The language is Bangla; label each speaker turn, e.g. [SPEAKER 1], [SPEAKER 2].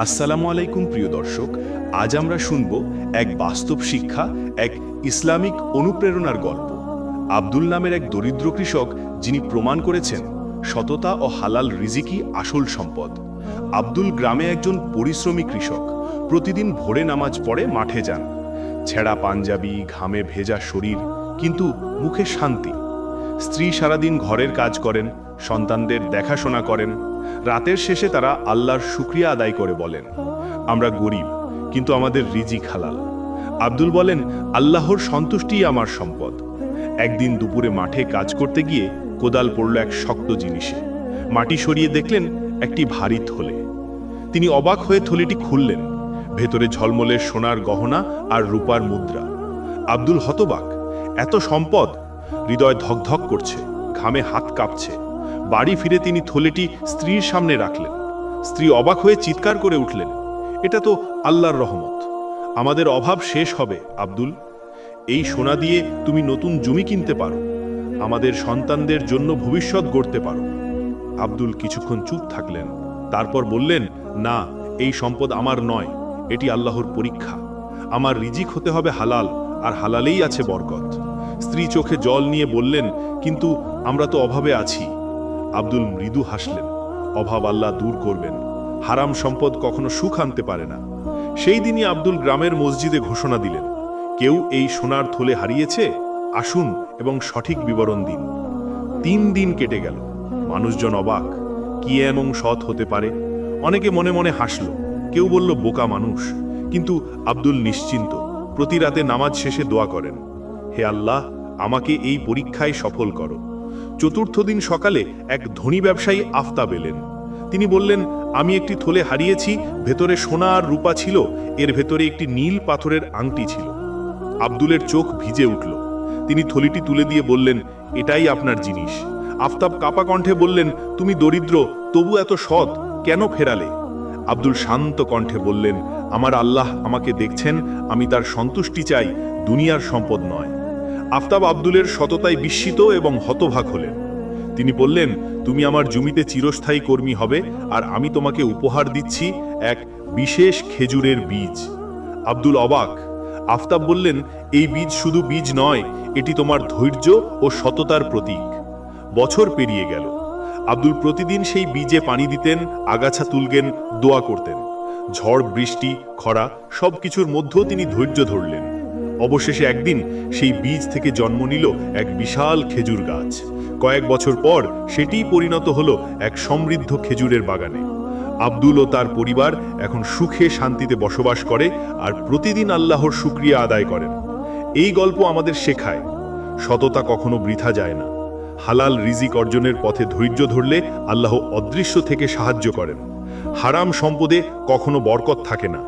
[SPEAKER 1] আসসালামু আলাইকুম প্রিয় দর্শক, আজ আমরা শুনব এক বাস্তব শিক্ষা, এক ইসলামিক অনুপ্রেরণার গল্প। আব্দুল নামের এক দরিদ্র কৃষক, যিনি প্রমাণ করেছেন সততা ও হালাল রিজিকই আসল সম্পদ। আব্দুল গ্রামে একজন পরিশ্রমী কৃষক, প্রতিদিন ভোরে নামাজ পড়ে মাঠে যান। ছেঁড়া পাঞ্জাবি, ঘামে ভেজা শরীর, কিন্তু মুখে শান্তি। স্ত্রী সারাদিন ঘরের কাজ করেন, সন্তানদের দেখাশোনা করেন। রাতের শেষে তারা আল্লাহর শুকরিয়া আদায় করে বলেন, আমরা গরিব, কিন্তু আমাদের রিজিক হালাল। আব্দুল বলেন, আল্লাহর সন্তুষ্টিই আমার সম্পদ। একদিন দুপুরে মাঠে কাজ করতে গিয়ে কোদাল পড়ল এক শক্ত জিনিসে। মাটি সরিয়ে দেখলেন একটি ভারী থলে। তিনি অবাক হয়ে থলিটি খুললেন। ভেতরে ঝলমলে সোনার গহনা আর রূপার মুদ্রা। আব্দুল হতবাক, এত সম্পদ! হৃদয় ধকধক করছে, ঘামে হাত কাঁপছে। বাড়ি ফিরে তিনি থলেটি স্ত্রীর সামনে রাখলেন। স্ত্রী অবাক হয়ে চিৎকার করে উঠলেন, এটা তো আল্লাহর রহমত। আমাদের অভাব শেষ হবে আব্দুল। এই সোনা দিয়ে তুমি নতুন জমি কিনতে পারো, আমাদের সন্তানদের জন্য ভবিষ্যৎ গড়তে পারো। আব্দুল কিছুক্ষণ চুপ থাকলেন, তারপর বললেন, না, এই সম্পদ আমার নয়, এটি আল্লাহর পরীক্ষা। আমার রিজিক হতে হবে হালাল, আর হালালেই আছে বরকত। স্ত্রী চোখে জল নিয়ে বললেন, কিন্তু আমরা তো অভাবে আছি। আব্দুল মৃদু হাসলেন, অভাব আল্লাহ দূর করবেন, হারাম সম্পদ কখনো সুখ আনতে পারে না। সেই দিনই আব্দুল গ্রামের মসজিদে ঘোষণা দিলেন, কেউ এই সোনার থলে হারিয়েছে, আসুন এবং সঠিক বিবরণ দিন। 3 দিন কেটে গেল। মানুষজন অবাক, কি এমন সৎ হতে পারে? অনেকে মনে মনে হাসল, কেউ বলল বোকা মানুষ। কিন্তু আব্দুল নিশ্চিন্ত, প্রতি রাতে নামাজ শেষে দোয়া করেন, হে আল্লাহ, আমাকে এই পরীক্ষায় সফল করো। 4র্থ দিন সকালে এক ধনী ব্যবসায়ী আফতাব এলেন। তিনি বললেন, আমি একটি থলে হারিয়েছি, ভেতরে সোনা আর রূপা ছিল, এর ভেতরে একটি নীল পাথরের আংটি ছিল। আব্দুলের চোখ ভিজে উঠল। তিনি থলিটি তুলে দিয়ে বললেন, এটাই আপনার জিনিস। আফতাব কাপা কণ্ঠে বললেন, তুমি দরিদ্র, তবু এত সৎ, কেন ফেরালে? আব্দুল শান্ত কণ্ঠে বললেন, আমার আল্লাহ আমাকে দেখছেন, আমি তার সন্তুষ্টি চাই, দুনিয়ার সম্পদ নয়। আফতাব আব্দুলের সততায় বিস্মিত এবং হতবাক হলেন। তিনি বললেন, তুমি আমার জমিতে চিরস্থায়ী কর্মী হবে, আর আমি তোমাকে উপহার দিচ্ছি এক বিশেষ খেজুরের বীজ। আব্দুল অবাক। আফতাব বললেন, এই বীজ শুধু বীজ নয়, এটি তোমার ধৈর্য ও সততার প্রতীক। বছর পেরিয়ে গেল। আব্দুল প্রতিদিন সেই বীজে পানি দিতেন, আগাছা তুলতেন, দোয়া করতেন। ঝড়, বৃষ্টি, খরা সবকিছুর মধ্যেও তিনি ধৈর্য ধরলেন। অবশেষে একদিন সেই বীজ থেকে জন্ম নিল এক বিশাল খেজুর গাছ। কয়েক বছর পর সেটিই পরিণত হলো এক সমৃদ্ধ খেজুরের বাগানে। আব্দুল ও তার পরিবার এখন সুখে শান্তিতে বসবাস করে আর প্রতিদিন আল্লাহর শুকরিয়া আদায় করেন। এই গল্প আমাদের শেখায়, সততা কখনো বৃথা যায় না। হালাল রিজিক অর্জনের পথে ধৈর্য ধরলে আল্লাহ অদৃশ্য থেকে সাহায্য করেন। হারাম সম্পদে কখনো বরকত থাকে না।